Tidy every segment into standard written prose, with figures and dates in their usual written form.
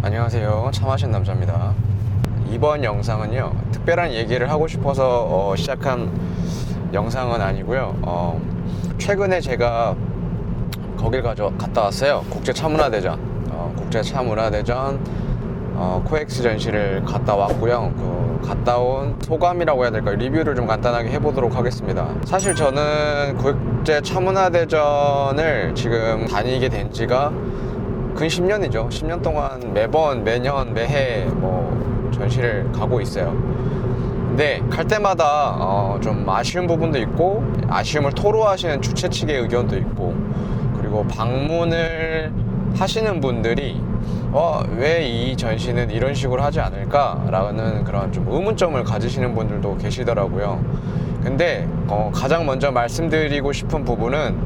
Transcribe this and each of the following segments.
안녕하세요. 차 마신 남자입니다. 이번 영상은요, 특별한 얘기를 하고 싶어서 시작한 영상은 아니고요. 최근에 제가 거길 갔다 왔어요. 국제차문화대전. 국제차문화대전 코엑스 전시를 갔다 왔고요. 갔다 온 소감이라고 해야 될까요? 리뷰를 좀 간단하게 해보도록 하겠습니다. 사실 저는 국제차문화대전을 지금 다니게 된 지가 근 10년이죠. 10년 동안 매년, 매해 전시를 가고 있어요. 근데 갈 때마다 좀 아쉬운 부분도 있고, 아쉬움을 토로하시는 주최 측의 의견도 있고, 그리고 방문을 하시는 분들이 왜 이 전시는 이런 식으로 하지 않을까라는 그런 좀 의문점을 가지시는 분들도 계시더라고요. 근데 가장 먼저 말씀드리고 싶은 부분은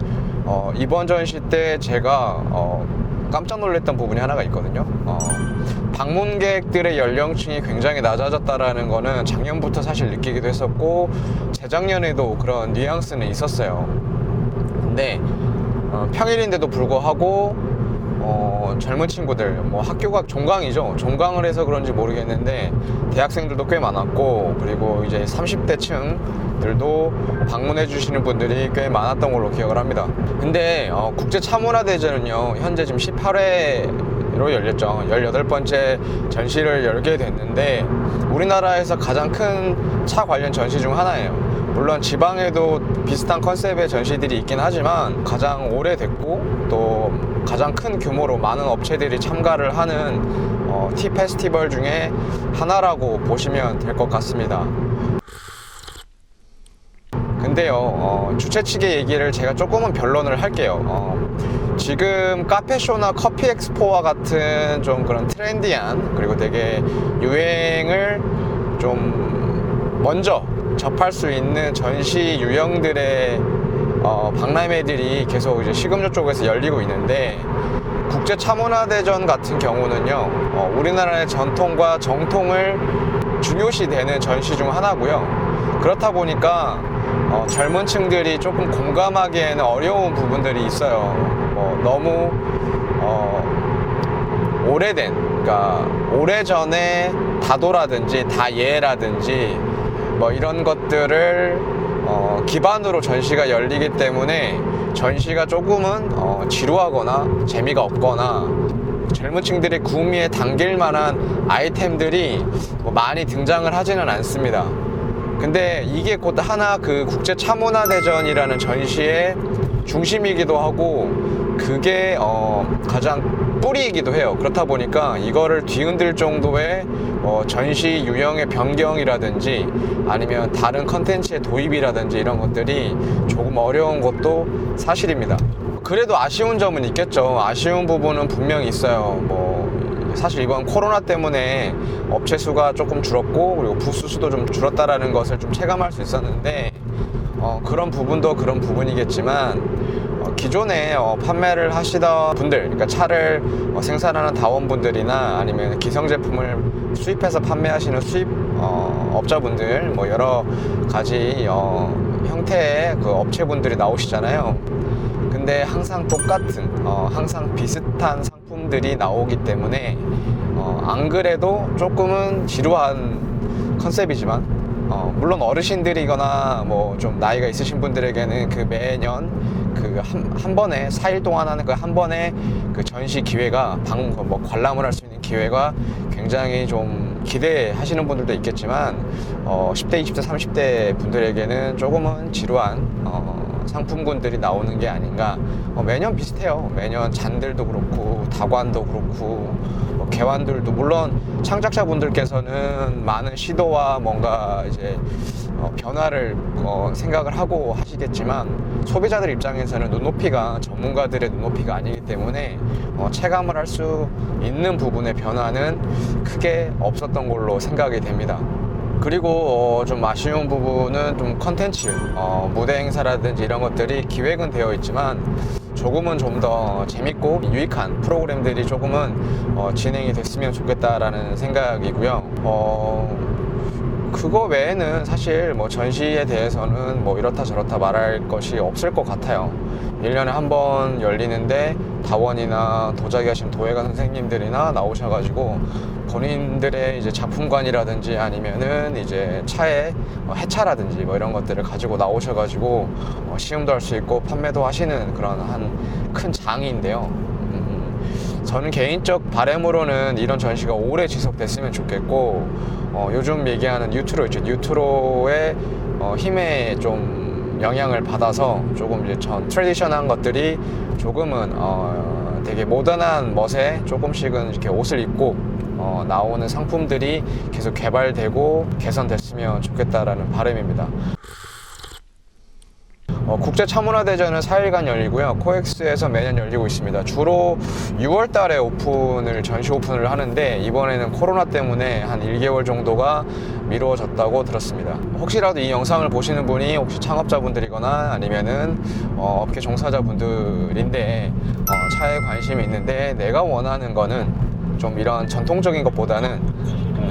이번 전시 때 제가 깜짝 놀랐던 부분이 하나가 있거든요. 방문객들의 연령층이 굉장히 낮아졌다라는 거는 작년부터 사실 느끼기도 했었고, 재작년에도 그런 뉘앙스는 있었어요. 근데 평일인데도 불구하고 젊은 친구들, 학교가 종강이죠. 종강을 해서 그런지 모르겠는데 대학생들도 꽤 많았고, 그리고 이제 30대 층들도 방문해 주시는 분들이 꽤 많았던 걸로 기억을 합니다. 근데 국제차문화대전은요, 현재 지금 18회로 열렸죠. 18번째 전시를 열게 됐는데, 우리나라에서 가장 큰 차 관련 전시 중 하나예요. 물론 지방에도 비슷한 컨셉의 전시들이 있긴 하지만 가장 오래됐고, 또 가장 큰 규모로 많은 업체들이 참가를 하는 티 페스티벌 중에 하나라고 보시면 될 것 같습니다. 근데요, 주최 측의 얘기를 제가 조금은 변론을 할게요. 지금 카페쇼나 커피 엑스포와 같은 좀 그런 트렌디한, 그리고 되게 유행을 좀 먼저 접할 수 있는 전시 유형들의 박람회들이 계속 이제 시금조 쪽에서 열리고 있는데, 국제차문화대전 같은 경우는요, 우리나라의 전통과 정통을 중요시되는 전시 중 하나고요. 그렇다 보니까 젊은 층들이 조금 공감하기에는 어려운 부분들이 있어요. 너무 오래된, 그러니까 오래전에 다도라든지 다예라든지 이런 것들을 기반으로 전시가 열리기 때문에 전시가 조금은 지루하거나 재미가 없거나 젊은 층들이 구미에 당길 만한 아이템들이 많이 등장을 하지는 않습니다. 근데 이게 곧 하나 그 국제차문화대전이라는 전시의 중심이기도 하고, 그게 가장 뿌리이기도 해요. 그렇다 보니까 이거를 뒤흔들 정도의 전시 유형의 변경이라든지 아니면 다른 컨텐츠의 도입이라든지 이런 것들이 조금 어려운 것도 사실입니다. 그래도 아쉬운 점은 있겠죠. 아쉬운 부분은 분명히 있어요. 사실 이번 코로나 때문에 업체 수가 조금 줄었고, 그리고 부스 수도 좀 줄었다라는 것을 좀 체감할 수 있었는데, 그런 부분도 그런 부분이겠지만, 기존에 판매를 하시던 분들, 그러니까 차를 생산하는 다원분들이나 아니면 기성 제품을 수입해서 판매하시는 수입 업자분들, 여러 가지 형태의 그 업체분들이 나오시잖아요. 근데 항상 똑같은, 항상 비슷한 상품들이 나오기 때문에 안 그래도 조금은 지루한 컨셉이지만, 물론 어르신들이거나 좀 나이가 있으신 분들에게는 그 매년 그 한 번에 4일 동안 하는 그 한 번에 그 전시 기회가 관람을 할 수 있는 기회가 굉장히 좀 기대하시는 분들도 있겠지만, 10대, 20대, 30대 분들에게는 조금은 지루한 상품군들이 나오는 게 아닌가. 매년 비슷해요. 매년 잔들도 그렇고 다관도 그렇고 개관들도, 물론 창작자분들께서는 많은 시도와 뭔가 이제 변화를 생각을 하고 하시겠지만, 소비자들 입장에서는 눈높이가 전문가들의 눈높이가 아니기 때문에 체감을 할 수 있는 부분의 변화는 크게 없었던 걸로 생각이 됩니다. 그리고 좀 아쉬운 부분은 좀 컨텐츠, 무대 행사라든지 이런 것들이 기획은 되어 있지만 조금은 좀 더 재밌고 유익한 프로그램들이 조금은 진행이 됐으면 좋겠다라는 생각이고요. 그거 외에는 사실 뭐 전시에 대해서는 뭐 이렇다 저렇다 말할 것이 없을 것 같아요. 1년에 한 번 열리는데 다원이나 도자기 하신 도예가 선생님들이나 나오셔가지고 본인들의 이제 작품관이라든지 아니면은 이제 차의 해차라든지 뭐 이런 것들을 가지고 나오셔가지고 시음도 할 수 있고 판매도 하시는 그런 한 큰 장인데요. 저는 개인적 바람으로는 이런 전시가 오래 지속됐으면 좋겠고, 요즘 얘기하는 뉴트로 있죠. 뉴트로의 힘에 좀 영향을 받아서 조금 이제 트래디셔널한 것들이 조금은 되게 모던한 멋에 조금씩은 이렇게 옷을 입고 나오는 상품들이 계속 개발되고 개선됐으면 좋겠다라는 바람입니다. 국제차문화대전은 4일간 열리고요. 코엑스에서 매년 열리고 있습니다. 주로 6월 달에 전시 오픈을 하는데 이번에는 코로나 때문에 한 1개월 정도가 미루어졌다고 들었습니다. 혹시라도 이 영상을 보시는 분이 혹시 창업자분들이거나 아니면은 업계 종사자분들인데 차에 관심이 있는데 내가 원하는 거는 좀 이런 전통적인 것보다는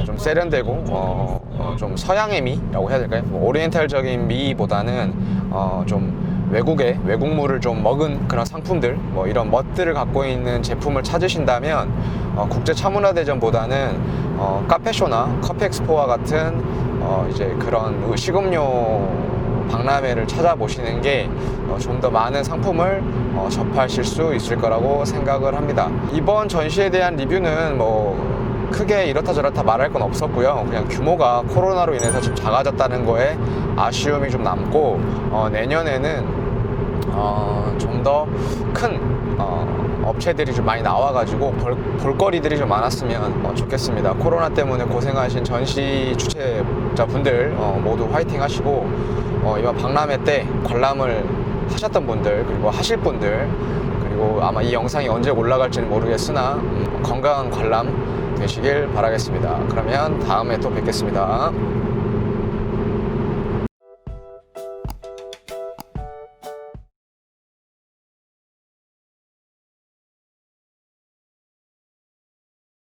좀 세련되고 좀 서양의 미라고 해야 될까요? 뭐 오리엔탈적인 미보다는 좀 외국물을 좀 먹은 그런 상품들, 뭐 이런 멋들을 갖고 있는 제품을 찾으신다면 국제차문화대전보다는 카페쇼나 커피엑스포와 같은 이제 그런 식음료 박람회를 찾아보시는 게 좀 더 많은 상품을 접하실 수 있을 거라고 생각을 합니다. 이번 전시에 대한 리뷰는 뭐 크게 이렇다 저렇다 말할 건 없었고요. 그냥 규모가 코로나로 인해서 좀 작아졌다는 거에 아쉬움이 좀 남고, 내년에는 좀 더 큰 업체들이 좀 많이 나와가지고 볼거리들이 좀 많았으면 좋겠습니다. 코로나 때문에 고생하신 전시 주최자분들 모두 화이팅 하시고, 이번 박람회 때 관람을 하셨던 분들 그리고 하실 분들, 그리고 아마 이 영상이 언제 올라갈지는 모르겠으나 건강한 관람 되시길 바라겠습니다. 그러면 다음에 또 뵙겠습니다.